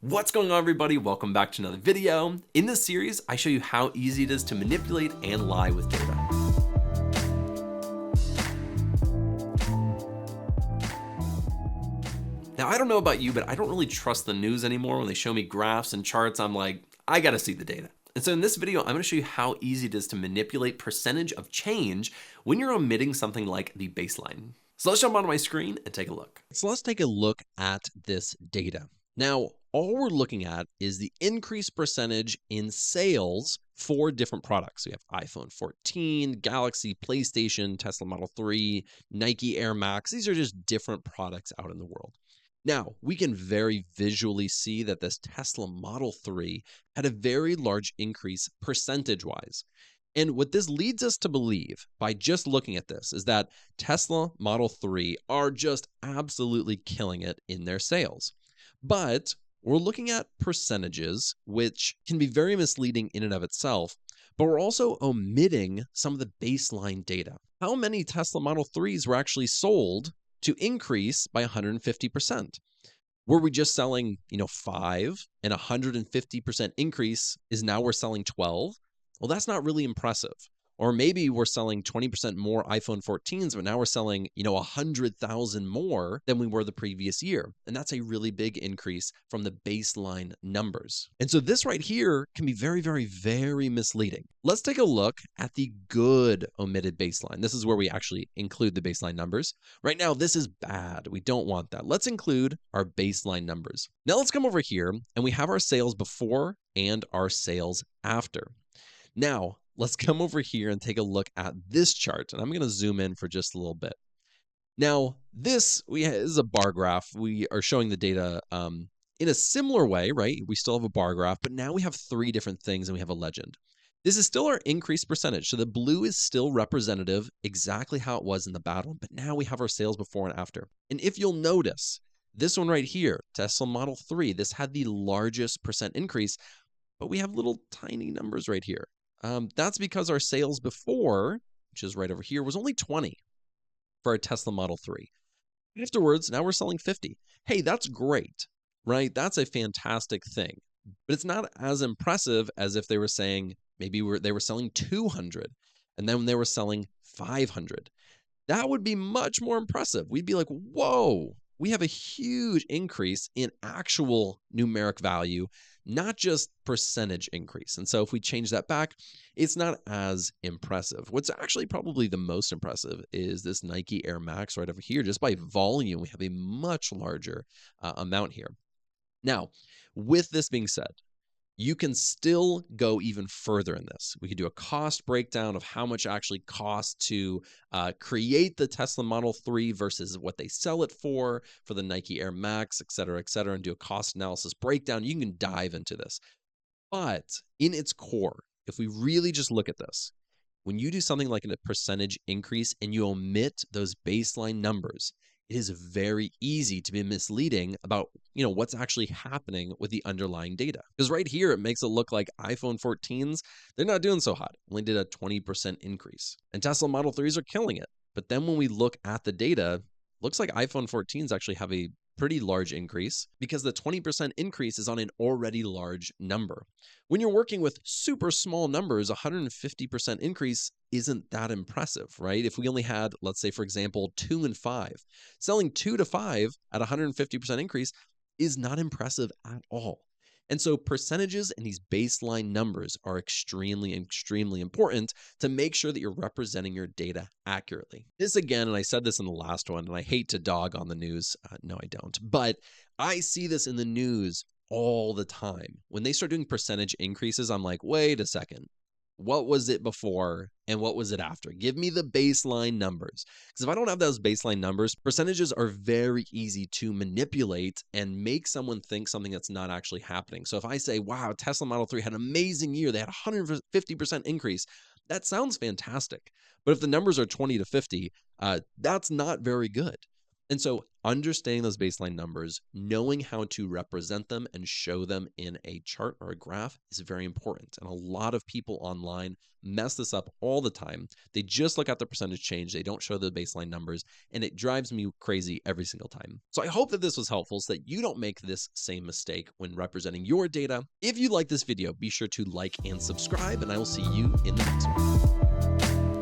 What's going on, everybody? Welcome back to another video. In this series, I show you how easy it is to manipulate and lie with data. Now, I don't know about you, but I don't really trust the news anymore. When they show me graphs and charts, I'm like, I gotta see the data. And so in this video, I'm gonna show you how easy it is to manipulate percentage of change when you're omitting something like the baseline. So let's jump onto my screen and take a look. So let's take a look at this data. Now, all we're looking at is the increased percentage in sales for different products. We have iPhone 14, Galaxy, PlayStation, Tesla Model 3, Nike Air Max. These are just different products out in the world. Now, we can very visually see that this Tesla Model 3 had a very large increase percentage-wise. And what this leads us to believe by just looking at this is that Tesla Model 3 are just absolutely killing it in their sales. But we're looking at percentages, which can be very misleading in and of itself, but we're also omitting some of the baseline data. How many Tesla Model 3s were actually sold to increase by 150%? Were we just selling, 5 and 150% increase is now we're selling 12? Well, that's not really impressive. Or maybe we're selling 20% more iPhone 14s, but now we're selling, 100,000 more than we were the previous year. And that's a really big increase from the baseline numbers. And so this right here can be very, very, very misleading. Let's take a look at the good omitted baseline. This is where we actually include the baseline numbers. Right now, this is bad. We don't want that. Let's include our baseline numbers. Now let's come over here and we have our sales before and our sales after. Now, let's come over here and take a look at this chart, and I'm going to zoom in for just a little bit. Now, this is a bar graph. We are showing the data in a similar way, right? We still have a bar graph, but now we have three different things and we have a legend. This is still our increased percentage. So the blue is still representative, exactly how it was in the bad one, but now we have our sales before and after. And if you'll notice, this one right here, Tesla Model 3, this had the largest percent increase, but we have little tiny numbers right here. That's because our sales before, which is right over here, was only 20 for our Tesla Model 3. Afterwards, now we're selling 50. Hey, that's great, right? That's a fantastic thing. But it's not as impressive as if they were saying maybe they were selling 200 and then they were selling 500. That would be much more impressive. We'd be like, whoa, we have a huge increase in actual numeric value, not just percentage increase. And so if we change that back, it's not as impressive. What's actually probably the most impressive is this Nike Air Max right over here. Just by volume, we have a much larger amount here. Now, with this being said, you can still go even further in this. We could do a cost breakdown of how much actually costs to create the Tesla Model 3 versus what they sell it for the Nike Air Max, et cetera, and do a cost analysis breakdown. You can dive into this. But in its core, if we really just look at this, when you do something like a percentage increase and you omit those baseline numbers, it is very easy to be misleading about, what's actually happening with the underlying data. Because right here, it makes it look like iPhone 14s, they're not doing so hot. Only did a 20% increase. And Tesla Model 3s are killing it. But then when we look at the data, looks like iPhone 14s actually have a pretty large increase because the 20% increase is on an already large number. When you're working with super small numbers, 150% increase isn't that impressive, right? If we only had, let's say, for example, 2 and 5, selling 2 to 5 at 150% increase is not impressive at all. And so percentages and these baseline numbers are extremely, extremely important to make sure that you're representing your data accurately. This again, and I said this in the last one, and I hate to dog on the news. No, I don't. But I see this in the news all the time. When they start doing percentage increases, I'm like, wait a second. What was it before and what was it after? Give me the baseline numbers. Because if I don't have those baseline numbers, percentages are very easy to manipulate and make someone think something that's not actually happening. So if I say, wow, Tesla Model 3 had an amazing year, they had a 150% increase, that sounds fantastic. But if the numbers are 20 to 50, that's not very good. And so understanding those baseline numbers, knowing how to represent them and show them in a chart or a graph is very important. And a lot of people online mess this up all the time. They just look at the percentage change. They don't show the baseline numbers, and it drives me crazy every single time. So I hope that this was helpful so that you don't make this same mistake when representing your data. If you like this video, be sure to like and subscribe, and I will see you in the next one.